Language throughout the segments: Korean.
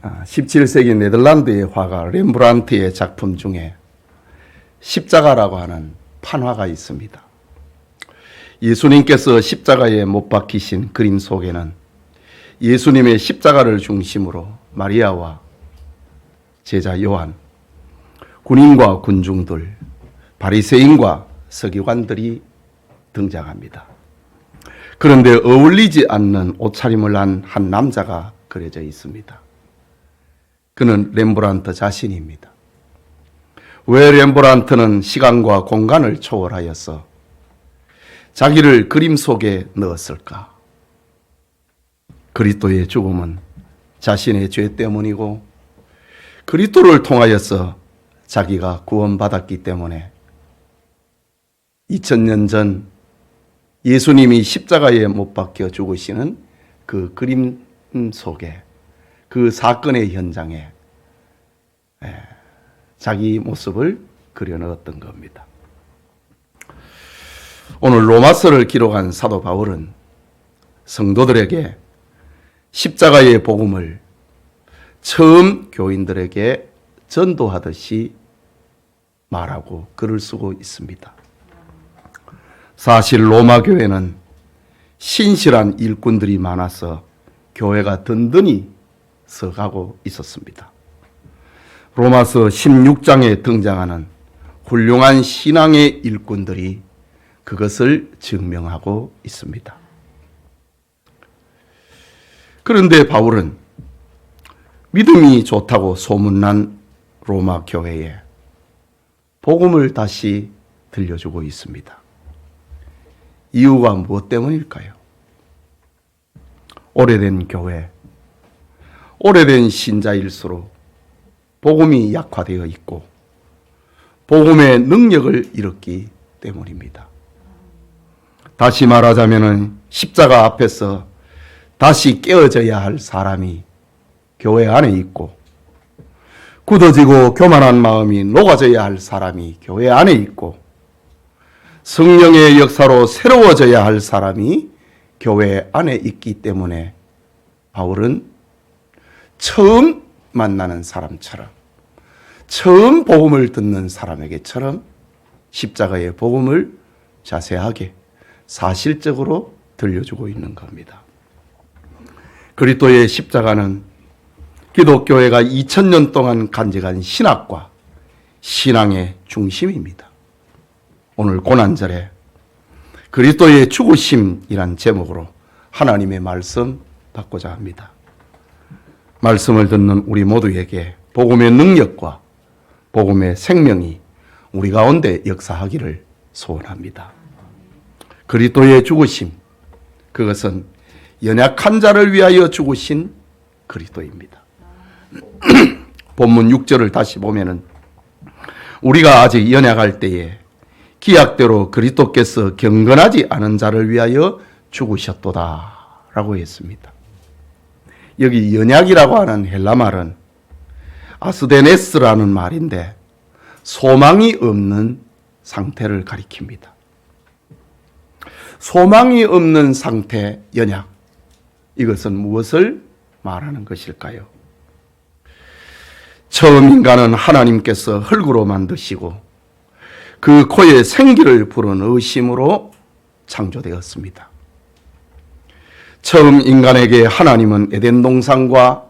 17세기 네덜란드의 화가 렘브란트의 작품 중에 십자가라고 하는 판화가 있습니다. 예수님께서 십자가에 못 박히신 그림 속에는 예수님의 십자가를 중심으로 마리아와 제자 요한, 군인과 군중들, 바리새인과 서기관들이 등장합니다. 그런데 어울리지 않는 옷차림을 한 남자가 그려져 있습니다. 그는 렘브란트 자신입니다. 왜 렘브란트는 시간과 공간을 초월하여서 자기를 그림 속에 넣었을까? 그리스도의 죽음은 자신의 죄 때문이고 그리스도를 통하여서 자기가 구원받았기 때문에 2000년 전 예수님이 십자가에 못 박혀 죽으시는 그 그림 속에, 그 사건의 현장에 자기 모습을 그려넣었던 겁니다. 오늘 로마서를 기록한 사도 바울은 성도들에게 십자가의 복음을 처음 교인들에게 전도하듯이 말하고 글을 쓰고 있습니다. 사실 로마 교회는 신실한 일꾼들이 많아서 교회가 든든히 서가고 있었습니다. 로마서 16장에 등장하는 훌륭한 신앙의 일꾼들이 그것을 증명하고 있습니다. 그런데 바울은 믿음이 좋다고 소문난 로마 교회에 복음을 다시 들려주고 있습니다. 이유가 무엇 때문일까요? 오래된 교회, 오래된 신자일수록 복음이 약화되어 있고 복음의 능력을 잃었기 때문입니다. 다시 말하자면 십자가 앞에서 다시 깨어져야 할 사람이 교회 안에 있고 굳어지고 교만한 마음이 녹아져야 할 사람이 교회 안에 있고 성령의 역사로 새로워져야 할 사람이 교회 안에 있기 때문에 바울은 처음 만나는 사람처럼, 처음 복음을 듣는 사람에게처럼 십자가의 복음을 자세하게 사실적으로 들려주고 있는 겁니다. 그리스도의 십자가는 기독교회가 2000년 동안 간직한 신학과 신앙의 중심입니다. 오늘 고난절에 그리스도의 죽으심이란 제목으로 하나님의 말씀 받고자 합니다. 말씀을 듣는 우리 모두에게 복음의 능력과 복음의 생명이 우리 가운데 역사하기를 소원합니다. 그리스도의 죽으심, 그것은 연약한 자를 위하여 죽으신 그리스도입니다. 본문 6절을 다시 보면은 우리가 아직 연약할 때에 기약대로 그리스도께서 경건하지 않은 자를 위하여 죽으셨도다 라고 했습니다. 여기 연약이라고 하는 헬라 말은 아스데네스라는 말인데 소망이 없는 상태를 가리킵니다. 소망이 없는 상태, 연약, 이것은 무엇을 말하는 것일까요? 처음 인간은 하나님께서 흙으로 만드시고 그 코에 생기를 불어넣으심으로 창조되었습니다. 처음 인간에게 하나님은 에덴 동산과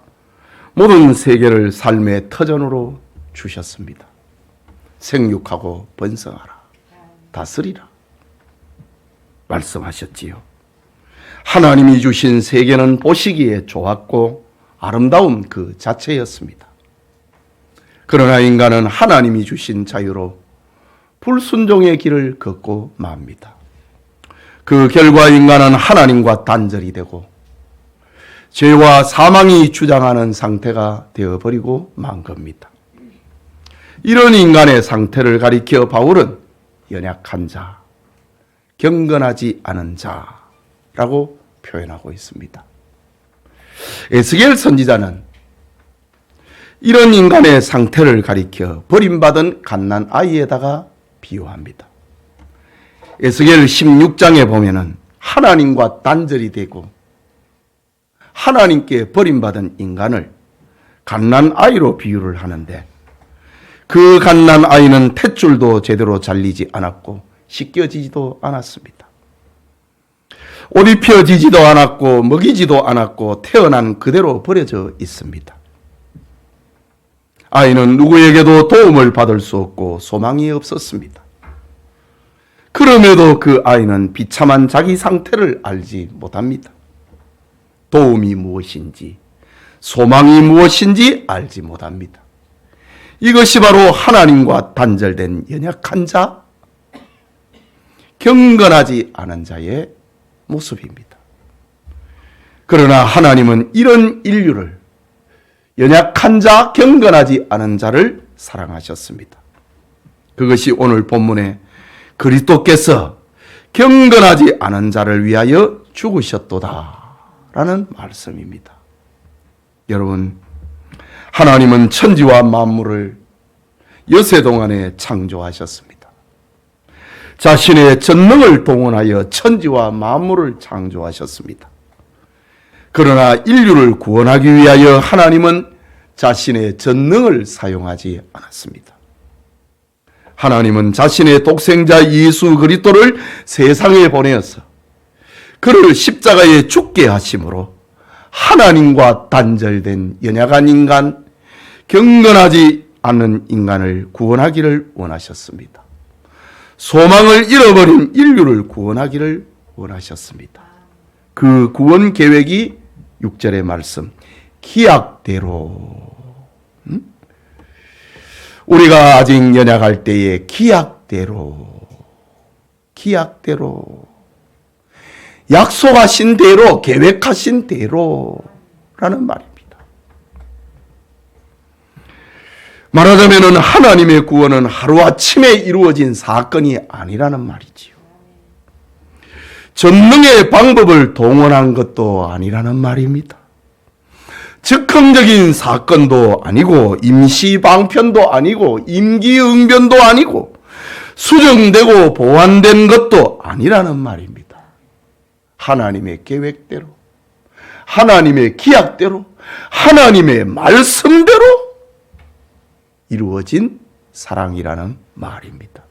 모든 세계를 삶의 터전으로 주셨습니다. 생육하고 번성하라, 다스리라 말씀하셨지요. 하나님이 주신 세계는 보시기에 좋았고 아름다운 그 자체였습니다. 그러나 인간은 하나님이 주신 자유로 불순종의 길을 걷고 맙니다. 그 결과 인간은 하나님과 단절이 되고 죄와 사망이 주장하는 상태가 되어버리고 만 겁니다. 이런 인간의 상태를 가리켜 바울은 연약한 자, 경건하지 않은 자라고 표현하고 있습니다. 에스겔 선지자는 이런 인간의 상태를 가리켜 버림받은 갓난 아이에다가 비유합니다. 에스겔 16장에 보면은 하나님과 단절이 되고 하나님께 버림받은 인간을 갓난 아이로 비유를 하는데 그 갓난 아이는 탯줄도 제대로 잘리지 않았고 씻겨지지도 않았습니다. 옷 입혀지지도 않았고 먹이지도 않았고 태어난 그대로 버려져 있습니다. 아이는 누구에게도 도움을 받을 수 없고 소망이 없었습니다. 그럼에도 그 아이는 비참한 자기 상태를 알지 못합니다. 도움이 무엇인지, 소망이 무엇인지 알지 못합니다. 이것이 바로 하나님과 단절된 연약한 자, 경건하지 않은 자의 모습입니다. 그러나 하나님은 이런 인류를, 연약한 자, 경건하지 않은 자를 사랑하셨습니다. 그것이 오늘 본문에 그리스도께서 경건하지 않은 자를 위하여 죽으셨도다 라는 말씀입니다. 여러분, 하나님은 천지와 만물을 여세 동안에 창조하셨습니다. 자신의 전능을 동원하여 천지와 만물을 창조하셨습니다. 그러나 인류를 구원하기 위하여 하나님은 자신의 전능을 사용하지 않았습니다. 하나님은 자신의 독생자 예수 그리스도를 세상에 보내어서 그를 십자가에 죽게 하심으로 하나님과 단절된 연약한 인간, 경건하지 않는 인간을 구원하기를 원하셨습니다. 소망을 잃어버린 인류를 구원하기를 원하셨습니다. 그 구원 계획이 6절의 말씀, 기약대로, 우리가 아직 연약할 때에 기약대로, 약속하신 대로, 계획하신 대로라는 말입니다. 말하자면 하나님의 구원은 하루아침에 이루어진 사건이 아니라는 말이지요. 전능의 방법을 동원한 것도 아니라는 말입니다. 즉흥적인 사건도 아니고 임시방편도 아니고 임기응변도 아니고 수정되고 보완된 것도 아니라는 말입니다. 하나님의 계획대로, 하나님의 기약대로, 하나님의 말씀대로 이루어진 사랑이라는 말입니다.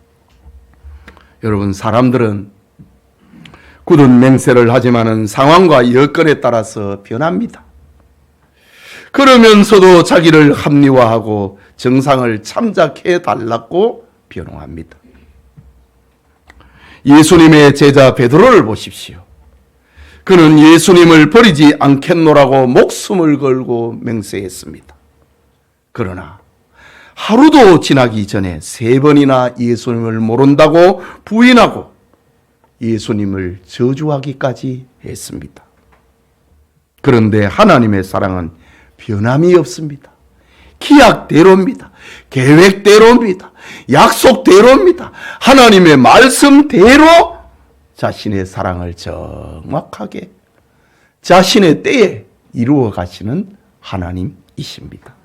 여러분, 사람들은 굳은 맹세를 하지만은 상황과 여건에 따라서 변합니다. 그러면서도 자기를 합리화하고 정상을 참작해 달라고 변호합니다. 예수님의 제자 베드로를 보십시오. 그는 예수님을 버리지 않겠노라고 목숨을 걸고 맹세했습니다. 그러나 하루도 지나기 전에 3번이나 예수님을 모른다고 부인하고 예수님을 저주하기까지 했습니다. 그런데 하나님의 사랑은 변함이 없습니다. 기약대로입니다. 계획대로입니다. 약속대로입니다. 하나님의 말씀대로 자신의 사랑을 정확하게 자신의 때에 이루어 가시는 하나님이십니다.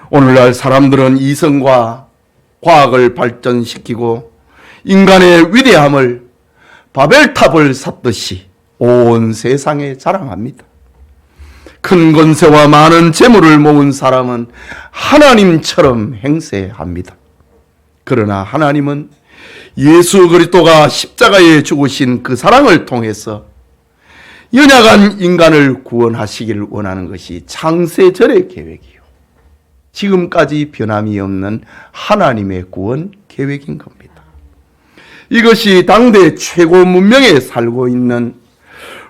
오늘날 사람들은 이성과 과학을 발전시키고 인간의 위대함을 바벨탑을 샀듯이 온 세상에 자랑합니다. 큰 권세와 많은 재물을 모은 사람은 하나님처럼 행세합니다. 그러나 하나님은 예수 그리스도가 십자가에 죽으신 그 사랑을 통해서 연약한 인간을 구원하시기를 원하는 것이 창세절의 계획이요, 지금까지 변함이 없는 하나님의 구원 계획인 겁니다. 이것이 당대 최고 문명에 살고 있는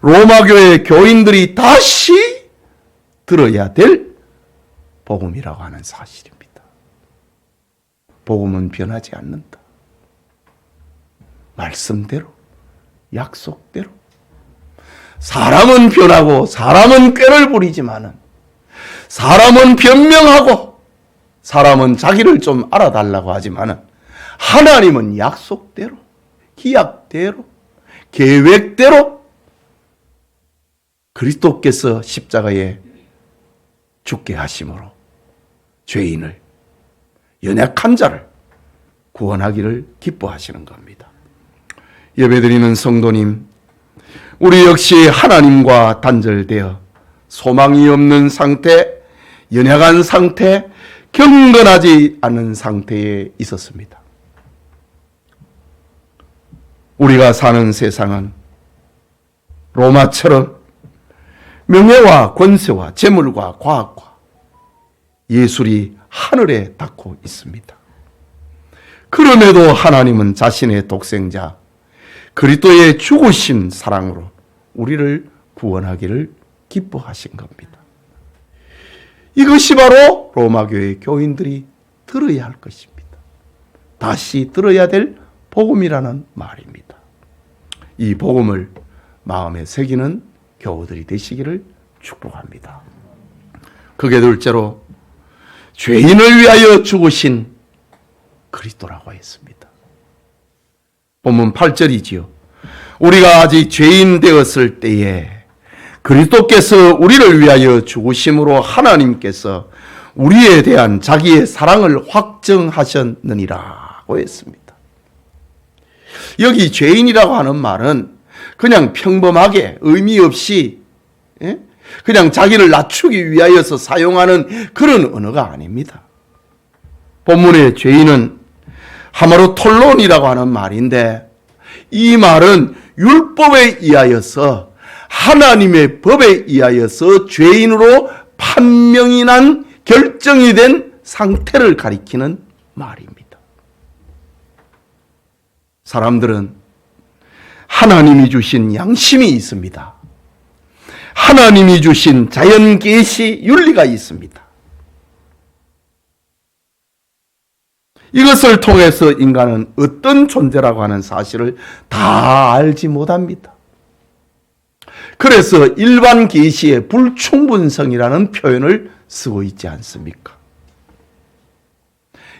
로마교회 교인들이 다시 들어야 될 복음이라고 하는 사실입니다. 복음은 변하지 않는다. 말씀대로, 약속대로. 사람은 변하고 사람은 꾀를 부리지만은, 사람은 변명하고 사람은 자기를 좀 알아달라고 하지만은, 하나님은 약속대로, 기약대로, 계획대로 그리스도께서 십자가에 죽게 하심으로 죄인을, 연약한 자를 구원하기를 기뻐하시는 겁니다. 예배드리는 성도님, 우리 역시 하나님과 단절되어 소망이 없는 상태, 연약한 상태, 경건하지 않은 상태에 있었습니다. 우리가 사는 세상은 로마처럼 명예와 권세와 재물과 과학과 예술이 하늘에 닿고 있습니다. 그럼에도 하나님은 자신의 독생자 그리스도의 죽으신 사랑으로 우리를 구원하기를 기뻐하신 겁니다. 이것이 바로 로마교회 교인들이 들어야 할 것입니다. 다시 들어야 될 복음이라는 말입니다. 이 복음을 마음에 새기는 교우들이 되시기를 축복합니다. 그게 둘째로 죄인을 위하여 죽으신 그리스도라고 했습니다. 본문 8절이지요. 우리가 아직 죄인 되었을 때에 그리스도께서 우리를 위하여 죽으심으로 하나님께서 우리에 대한 자기의 사랑을 확정하셨느니라고 했습니다. 여기 죄인이라고 하는 말은 그냥 평범하게 의미 없이 그냥 자기를 낮추기 위하여서 사용하는 그런 언어가 아닙니다. 본문의 죄인은 하마로톨론이라고 하는 말인데 이 말은 율법에 의하여서 하나님의 법에 의하여서 죄인으로 판명이 난 결정이 된 상태를 가리키는 말입니다. 사람들은 하나님이 주신 양심이 있습니다. 하나님이 주신 자연 계시 윤리가 있습니다. 이것을 통해서 인간은 어떤 존재라고 하는 사실을 다 알지 못합니다. 그래서 일반 계시의 불충분성이라는 표현을 쓰고 있지 않습니까?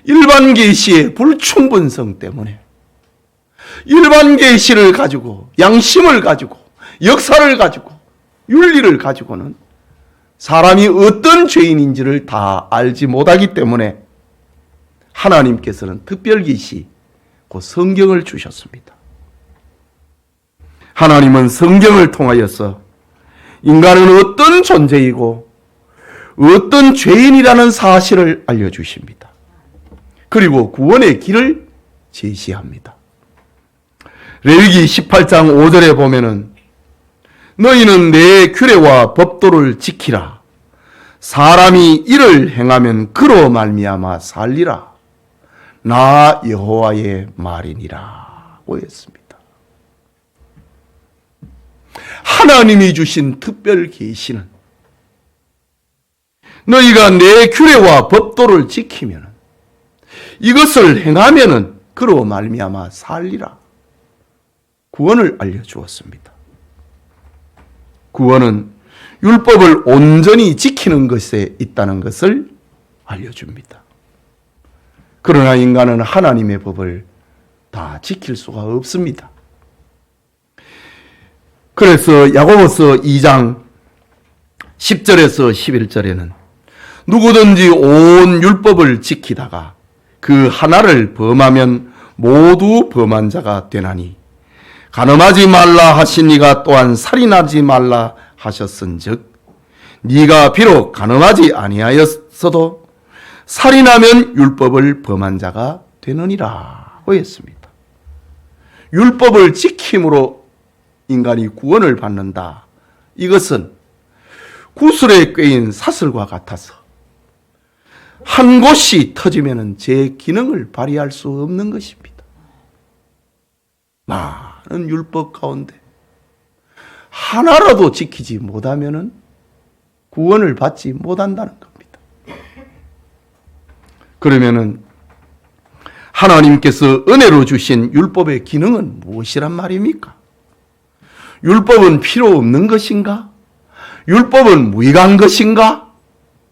일반 계시의 불충분성 때문에 일반 계시를 가지고 양심을 가지고 역사를 가지고 윤리를 가지고는 사람이 어떤 죄인인지를 다 알지 못하기 때문에 하나님께서는 특별 계시, 그 성경을 주셨습니다. 하나님은 성경을 통하여서 인간은 어떤 존재이고 어떤 죄인이라는 사실을 알려주십니다. 그리고 구원의 길을 제시합니다. 레위기 18장 5절에 보면은 너희는 내 규례와 법도를 지키라. 사람이 이를 행하면 그로 말미암아 살리라. 나 여호와의 말이니라고 했습니다. 하나님이 주신 특별 계시는 너희가 내 규례와 법도를 지키면 이것을 행하면은 그로 말미암아 살리라. 구원을 알려주었습니다. 구원은 율법을 온전히 지키는 것에 있다는 것을 알려줍니다. 그러나 인간은 하나님의 법을 다 지킬 수가 없습니다. 그래서 야고보서 2장 10절에서 11절에는 누구든지 온 율법을 지키다가 그 하나를 범하면 모두 범한 자가 되나니 간음하지 말라 하시니가 또한 살인하지 말라 하셨은즉 네가 비록 간음하지 아니하였어도 살인하면 율법을 범한 자가 되느니라고 했습니다. 율법을 지킴으로 인간이 구원을 받는다. 이것은 구슬에 꿰인 사슬과 같아서 한 곳이 터지면 제 기능을 발휘할 수 없는 것입니다. 많은 율법 가운데 하나라도 지키지 못하면 구원을 받지 못한다는 겁니다. 그러면은 하나님께서 은혜로 주신 율법의 기능은 무엇이란 말입니까? 율법은 필요 없는 것인가? 율법은 무익한 것인가?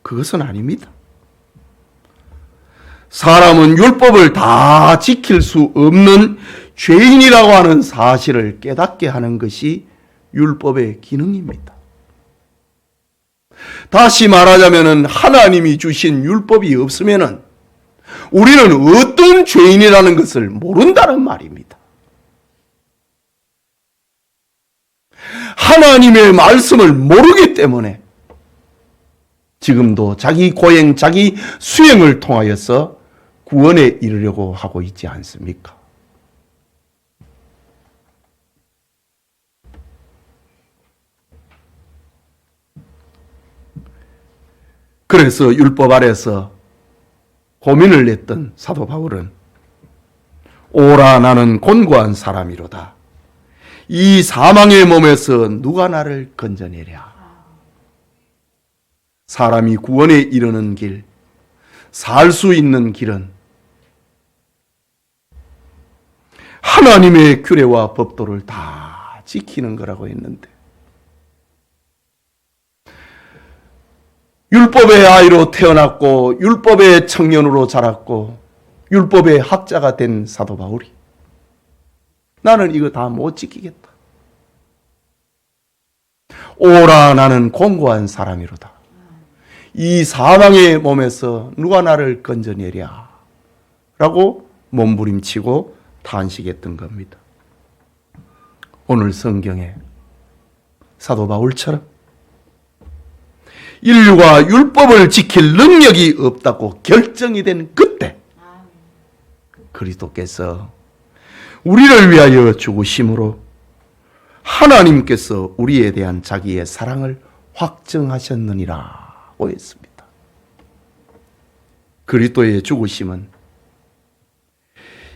그것은 아닙니다. 사람은 율법을 다 지킬 수 없는 죄인이라고 하는 사실을 깨닫게 하는 것이 율법의 기능입니다. 다시 말하자면 하나님이 주신 율법이 없으면 우리는 어떤 죄인이라는 것을 모른다는 말입니다. 하나님의 말씀을 모르기 때문에 지금도 자기 고행, 자기 수행을 통하여서 구원에 이르려고 하고 있지 않습니까? 그래서 율법 아래서 고민을 냈던 사도 바울은 오라 나는 곤고한 사람이로다. 이 사망의 몸에서 누가 나를 건져내랴. 사람이 구원에 이르는 길, 살 수 있는 길은 하나님의 규례와 법도를 다 지키는 거라고 했는데 율법의 아이로 태어났고 율법의 청년으로 자랐고 율법의 학자가 된 사도 바울이 나는 이거 다 못 지키겠다. 오라 나는 곤고한 사람이로다. 이 사망의 몸에서 누가 나를 건져내랴 라고 몸부림치고 탄식했던 겁니다. 오늘 성경에 사도 바울처럼 인류가 율법을 지킬 능력이 없다고 결정이 된 그때 그리스도께서 우리를 위하여 죽으심으로 하나님께서 우리에 대한 자기의 사랑을 확증하셨느니라고 했습니다. 그리스도의 죽으심은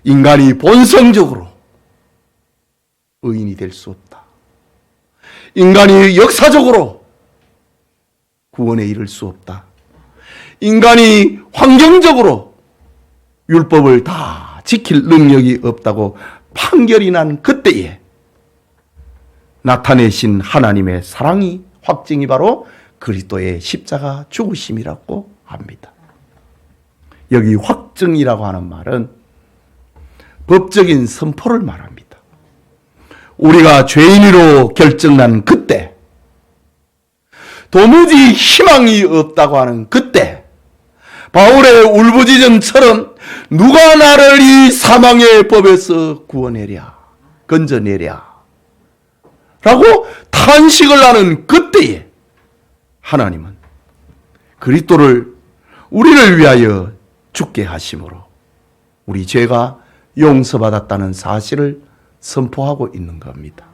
인간이 본성적으로 의인이 될 수 없다. 인간이 역사적으로 구원에 이를 수 없다. 인간이 환경적으로 율법을 다 지킬 능력이 없다고 판결이 난 그때에 나타내신 하나님의 사랑이 확증이 바로 그리스도의 십자가 죽으심이라고 합니다. 여기 확증이라고 하는 말은 법적인 선포를 말합니다. 우리가 죄인으로 결정난 그때, 도무지 희망이 없다고 하는 그때, 바울의 울부짖음처럼 누가 나를 이 사망의 법에서 구원해랴, 건져내랴 라고 탄식을 하는 그때에 하나님은 그리스도를 우리를 위하여 죽게 하심으로 우리 죄가 용서받았다는 사실을 선포하고 있는 겁니다.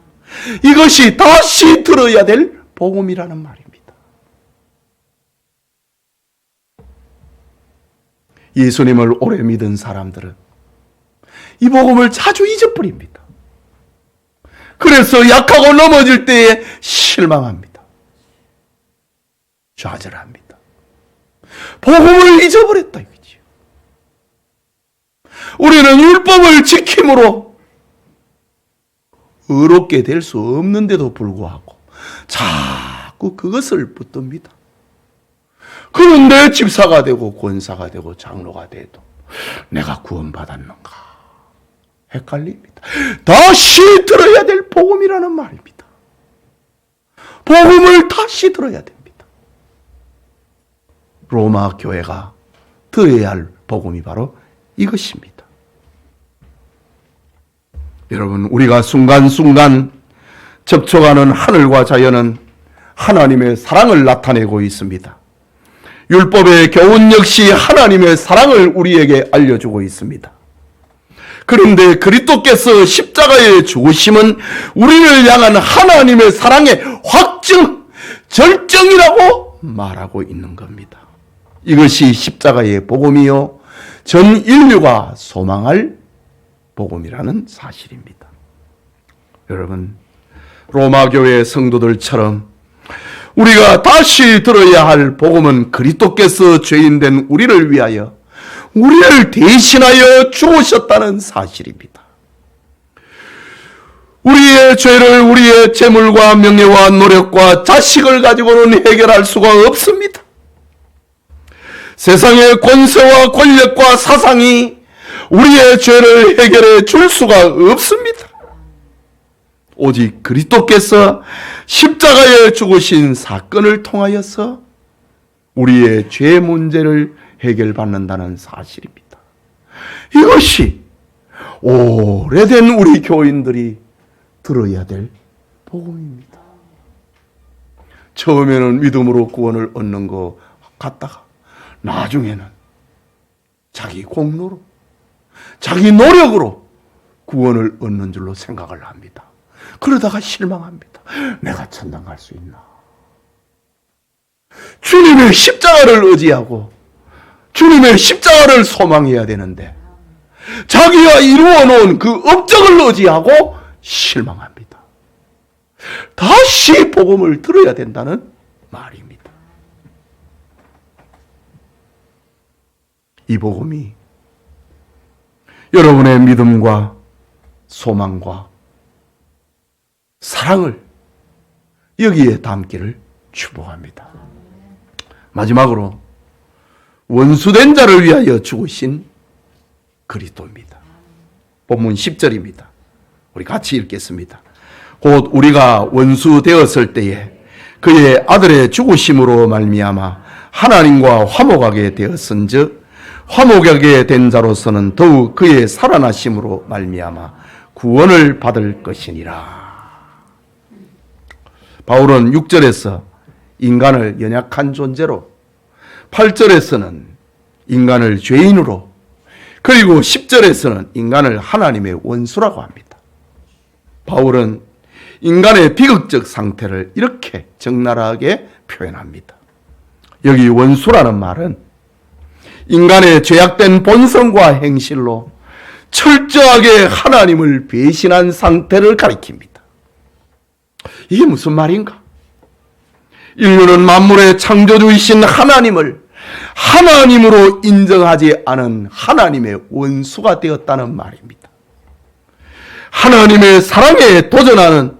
이것이 다시 들어야 될 복음이라는 말입니다. 예수님을 오래 믿은 사람들은 이 복음을 자주 잊어버립니다. 그래서 약하고 넘어질 때에 실망합니다. 좌절합니다. 복음을 잊어버렸다 이거지요. 우리는 율법을 지킴으로 의롭게 될 수 없는데도 불구하고 자꾸 그것을 붙듭니다. 그런데 집사가 되고 권사가 되고 장로가 돼도 내가 구원받았는가 헷갈립니다. 다시 들어야 될 복음이라는 말입니다. 복음을 다시 들어야 됩니다. 로마 교회가 들어야 할 복음이 바로 이것입니다. 여러분, 우리가 순간순간 접촉하는 하늘과 자연은 하나님의 사랑을 나타내고 있습니다. 율법의 교훈 역시 하나님의 사랑을 우리에게 알려주고 있습니다. 그런데 그리스도께서 십자가에 죽으심은 우리를 향한 하나님의 사랑의 확증, 절정이라고 말하고 있는 겁니다. 이것이 십자가의 복음이요 전 인류가 소망할 복음이라는 사실입니다. 여러분, 로마 교회 성도들처럼 우리가 다시 들어야 할 복음은 그리스도께서 죄인된 우리를 위하여 우리를 대신하여 죽으셨다는 사실입니다. 우리의 죄를 우리의 재물과 명예와 노력과 자식을 가지고는 해결할 수가 없습니다. 세상의 권세와 권력과 사상이 우리의 죄를 해결해 줄 수가 없습니다. 오직 그리스도께서 십자가에 죽으신 사건을 통하여서 우리의 죄 문제를 해결받는다는 사실입니다. 이것이 오래된 우리 교인들이 들어야 될 복음입니다. 처음에는 믿음으로 구원을 얻는 거 갔다가 나중에는 자기 공로로, 자기 노력으로 구원을 얻는 줄로 생각을 합니다. 그러다가 실망합니다. 내가 천당 갈 수 있나? 주님의 십자가를 의지하고 주님의 십자가를 소망해야 되는데 자기가 이루어놓은 그 업적을 의지하고 실망합니다. 다시 복음을 들어야 된다는 말입니다. 이 복음이 여러분의 믿음과 소망과 사랑을 여기에 담기를 축복합니다. 마지막으로 원수된 자를 위하여 죽으신 그리스도입니다. 본문 10절입니다. 우리 같이 읽겠습니다. 곧 우리가 원수 되었을 때에 그의 아들의 죽으심으로 말미암아 하나님과 화목하게 되었은즉 화목하게 된 자로서는 더욱 그의 살아나심으로 말미암아 구원을 받을 것이니라. 바울은 6절에서 인간을 연약한 존재로, 8절에서는 인간을 죄인으로, 그리고 10절에서는 인간을 하나님의 원수라고 합니다. 바울은 인간의 비극적 상태를 이렇게 적나라하게 표현합니다. 여기 원수라는 말은 인간의 죄악된 본성과 행실로 철저하게 하나님을 배신한 상태를 가리킵니다. 이게 무슨 말인가? 인류는 만물의 창조주이신 하나님을 하나님으로 인정하지 않은 하나님의 원수가 되었다는 말입니다. 하나님의 사랑에 도전하는,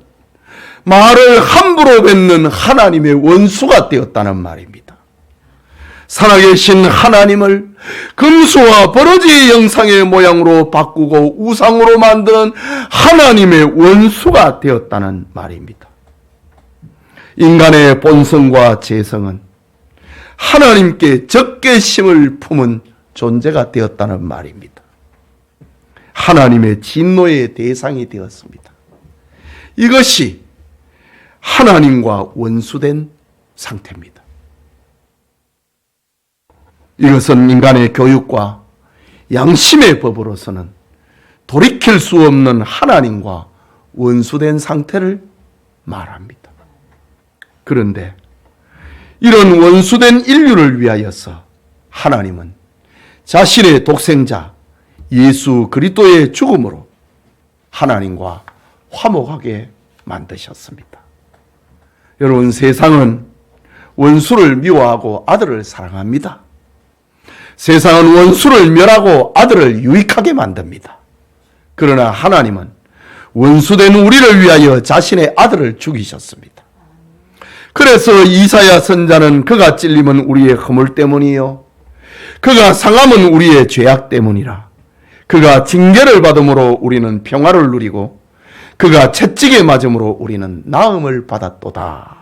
말을 함부로 뱉는 하나님의 원수가 되었다는 말입니다. 살아계신 하나님을 금수와 버러지 형상의 모양으로 바꾸고 우상으로 만드는 하나님의 원수가 되었다는 말입니다. 인간의 본성과 재성은 하나님께 적개심을 품은 존재가 되었다는 말입니다. 하나님의 진노의 대상이 되었습니다. 이것이 하나님과 원수된 상태입니다. 이것은 인간의 교육과 양심의 법으로서는 돌이킬 수 없는 하나님과 원수된 상태를 말합니다. 그런데 이런 원수된 인류를 위하여서 하나님은 자신의 독생자 예수 그리스도의 죽음으로 하나님과 화목하게 만드셨습니다. 여러분, 세상은 원수를 미워하고 아들을 사랑합니다. 세상은 원수를 멸하고 아들을 유익하게 만듭니다. 그러나 하나님은 원수된 우리를 위하여 자신의 아들을 죽이셨습니다. 그래서 이사야 선자는 그가 찔림은 우리의 허물 때문이요 그가 상함은 우리의 죄악 때문이라. 그가 징계를 받음으로 우리는 평화를 누리고 그가 채찍에 맞음으로 우리는 나음을 받았도다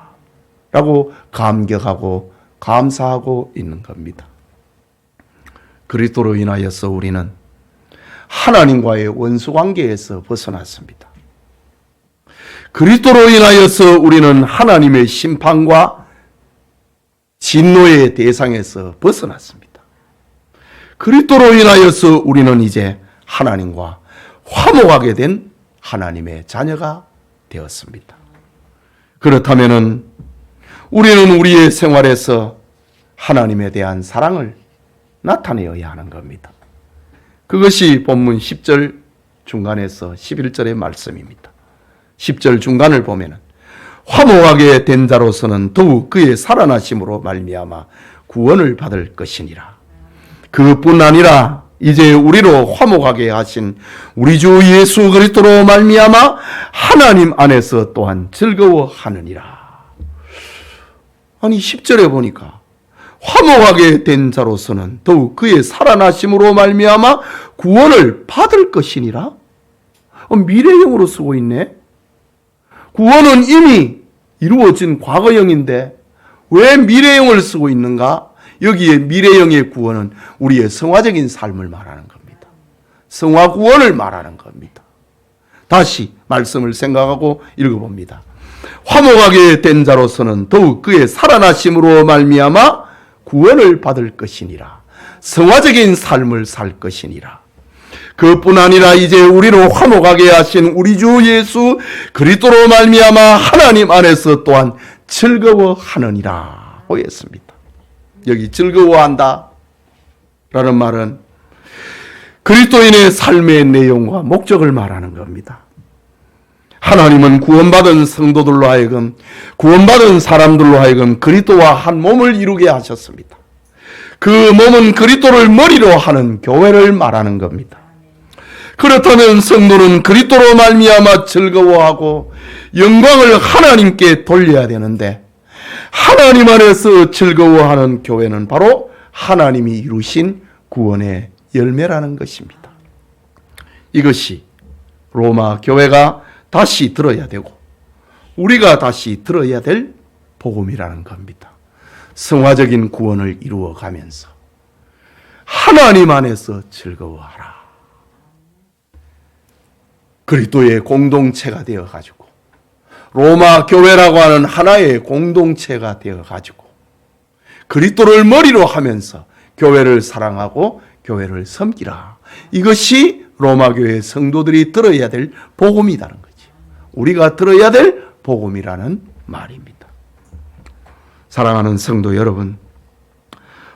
라고 감격하고 감사하고 있는 겁니다. 그리스도로 인하여서 우리는 하나님과의 원수관계에서 벗어났습니다. 그리스도로 인하여서 우리는 하나님의 심판과 진노의 대상에서 벗어났습니다. 그리스도로 인하여서 우리는 이제 하나님과 화목하게 된 하나님의 자녀가 되었습니다. 그렇다면 우리는 우리의 생활에서 하나님에 대한 사랑을 나타내어야 하는 겁니다. 그것이 본문 10절 중간에서 11절의 말씀입니다. 10절 중간을 보면 화목하게 된 자로서는 더욱 그의 살아나심으로 말미암아 구원을 받을 것이니라. 그뿐 아니라 이제 우리로 화목하게 하신 우리 주 예수 그리스도로 말미암아 하나님 안에서 또한 즐거워하느니라. 아니 10절에 보니까 화목하게 된 자로서는 더욱 그의 살아나심으로 말미암아 구원을 받을 것이니라. 미래형으로 쓰고 있네. 구원은 이미 이루어진 과거형인데 왜 미래형을 쓰고 있는가? 여기에 미래형의 구원은 우리의 성화적인 삶을 말하는 겁니다. 성화 구원을 말하는 겁니다. 다시 말씀을 생각하고 읽어봅니다. 화목하게 된 자로서는 더욱 그의 살아나심으로 말미암아 구원을 받을 것이니라. 성화적인 삶을 살 것이니라. 그뿐 아니라 이제 우리로 화목하게 하신 우리 주 예수 그리스도로 말미암아 하나님 안에서 또한 즐거워하느니라 하였습니다. 여기 즐거워한다 라는 말은 그리스도인의 삶의 내용과 목적을 말하는 겁니다. 하나님은 구원받은 성도들로 하여금, 구원받은 사람들로 하여금 그리스도와 한 몸을 이루게 하셨습니다. 그 몸은 그리스도를 머리로 하는 교회를 말하는 겁니다. 그렇다면 성도는 그리스도로 말미암아 즐거워하고 영광을 하나님께 돌려야 되는데, 하나님 안에서 즐거워하는 교회는 바로 하나님이 이루신 구원의 열매라는 것입니다. 이것이 로마 교회가 다시 들어야 되고 우리가 다시 들어야 될 복음이라는 겁니다. 성화적인 구원을 이루어가면서 하나님 안에서 즐거워하라. 그리스도의 공동체가 되어가지고 로마 교회라고 하는 하나의 공동체가 되어가지고 그리스도를 머리로 하면서 교회를 사랑하고 교회를 섬기라. 이것이 로마 교회 성도들이 들어야 될 복음이라는 거지. 우리가 들어야 될 복음이라는 말입니다. 사랑하는 성도 여러분,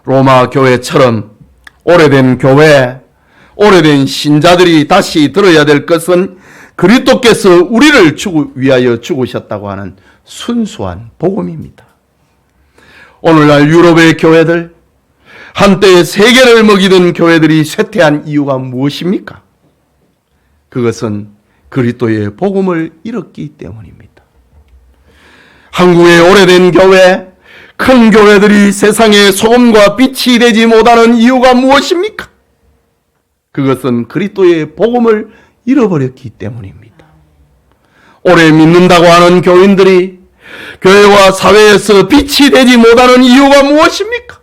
로마 교회처럼 오래된 교회, 오래된 신자들이 다시 들어야 될 것은 그리스도께서 우리를 위하여 죽으셨다고 하는 순수한 복음입니다. 오늘날 유럽의 교회들, 한때 세계를 먹이던 교회들이 쇠퇴한 이유가 무엇입니까? 그것은 그리스도의 복음을 잃었기 때문입니다. 한국의 오래된 교회, 큰 교회들이 세상의 소금과 빛이 되지 못하는 이유가 무엇입니까? 그것은 그리스도의 복음을 잃어버렸기 때문입니다. 오래 믿는다고 하는 교인들이 교회와 사회에서 빛이 되지 못하는 이유가 무엇입니까?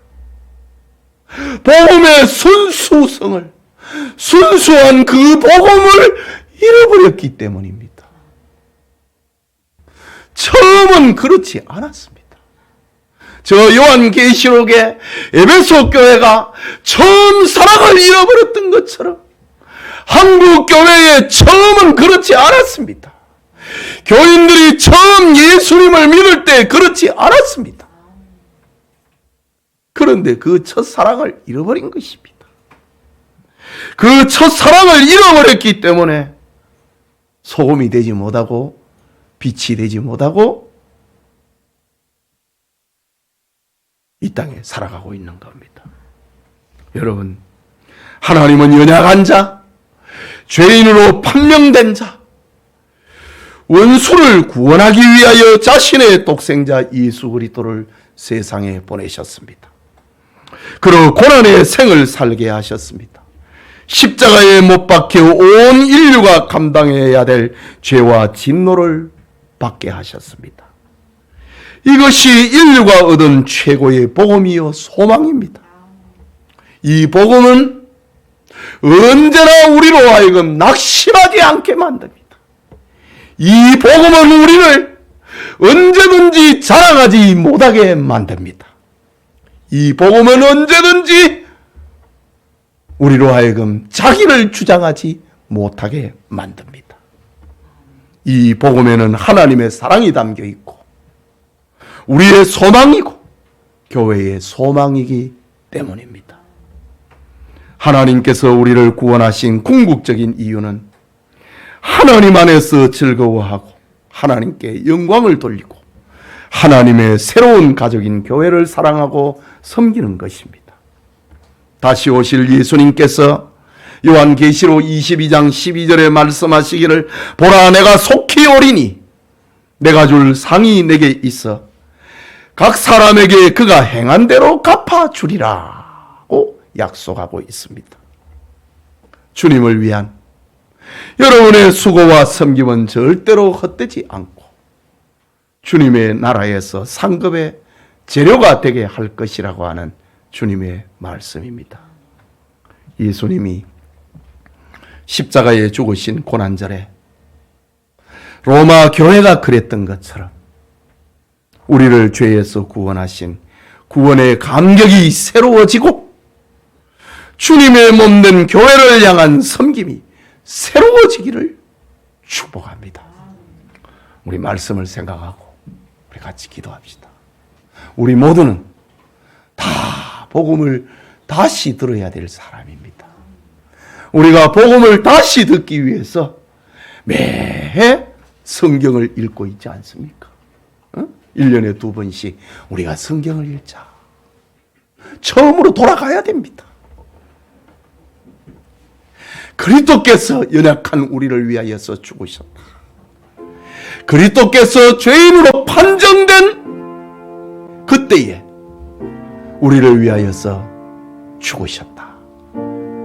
복음의 순수성을, 순수한 그 복음을 잃어버렸기 때문입니다. 처음은 그렇지 않았습니다. 저 요한계시록에 에베소 교회가 처음 사랑을 잃어버렸던 것처럼 한국 교회의 처음은 그렇지 않았습니다. 교인들이 처음 예수님을 믿을 때 그렇지 않았습니다. 그런데 그 첫사랑을 잃어버린 것입니다. 그 첫사랑을 잃어버렸기 때문에 소금이 되지 못하고 빛이 되지 못하고 이 땅에 살아가고 있는 겁니다. 여러분, 하나님은 연약한 자, 죄인으로 판명된 자, 원수를 구원하기 위하여 자신의 독생자 예수 그리스도를 세상에 보내셨습니다. 그로 고난의 생을 살게 하셨습니다. 십자가에 못 박혀 온 인류가 감당해야 될 죄와 진노를 받게 하셨습니다. 이것이 인류가 얻은 최고의 복음이요 소망입니다. 이 복음은 언제나 우리로 하여금 낙심하지 않게 만듭니다. 이 복음은 우리를 언제든지 자랑하지 못하게 만듭니다. 이 복음은 언제든지 우리로 하여금 자기를 주장하지 못하게 만듭니다. 이 복음에는 하나님의 사랑이 담겨 있고 우리의 소망이고 교회의 소망이기 때문입니다. 하나님께서 우리를 구원하신 궁극적인 이유는 하나님 안에서 즐거워하고 하나님께 영광을 돌리고 하나님의 새로운 가족인 교회를 사랑하고 섬기는 것입니다. 다시 오실 예수님께서 요한계시록 22장 12절에 말씀하시기를 보라 내가 속히 오리니 내가 줄 상이 내게 있어 각 사람에게 그가 행한 대로 갚아주리라고 약속하고 있습니다. 주님을 위한 여러분의 수고와 섬김은 절대로 헛되지 않고 주님의 나라에서 상급의 재료가 되게 할 것이라고 하는 주님의 말씀입니다. 예수님이 십자가에 죽으신 고난절에 로마 교회가 그랬던 것처럼 우리를 죄에서 구원하신 구원의 감격이 새로워지고 주님의 몸된 교회를 향한 섬김이 새로워지기를 축복합니다. 우리 말씀을 생각하고 우리 같이 기도합시다. 우리 모두는 다 복음을 다시 들어야 될 사람입니다. 우리가 복음을 다시 듣기 위해서 매해 성경을 읽고 있지 않습니까? 1년에 2번씩 우리가 성경을 읽자. 처음으로 돌아가야 됩니다. 그리스도께서 연약한 우리를 위하여서 죽으셨다. 그리스도께서 죄인으로 판정된 그때에 우리를 위하여서 죽으셨다.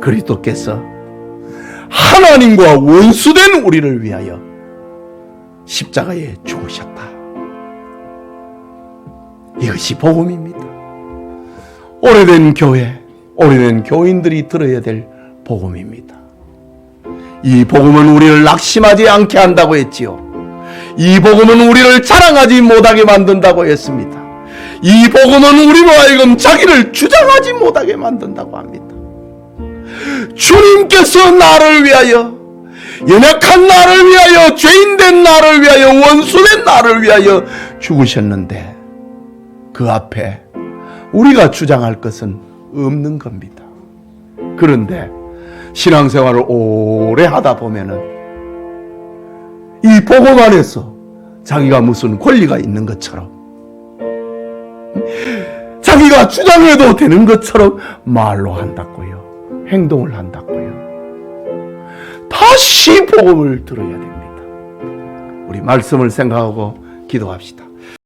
그리스도께서 하나님과 원수된 우리를 위하여 십자가에 죽으셨다. 이것이 복음입니다. 오래된 교회, 오래된 교인들이 들어야 될 복음입니다. 이 복음은 우리를 낙심하지 않게 한다고 했지요. 이 복음은 우리를 자랑하지 못하게 만든다고 했습니다. 이 복음은 우리로 하여금 자기를 주장하지 못하게 만든다고 합니다. 주님께서 나를 위하여, 연약한 나를 위하여, 죄인된 나를 위하여, 원수된 나를 위하여 죽으셨는데 그 앞에 우리가 주장할 것은 없는 겁니다. 그런데 신앙생활을 오래 하다 보면은 이 복음 안에서 자기가 무슨 권리가 있는 것처럼, 자기가 주장해도 되는 것처럼 말로 한다고요, 행동을 한다고요. 다시 복음을 들어야 됩니다. 우리 말씀을 생각하고 기도합시다.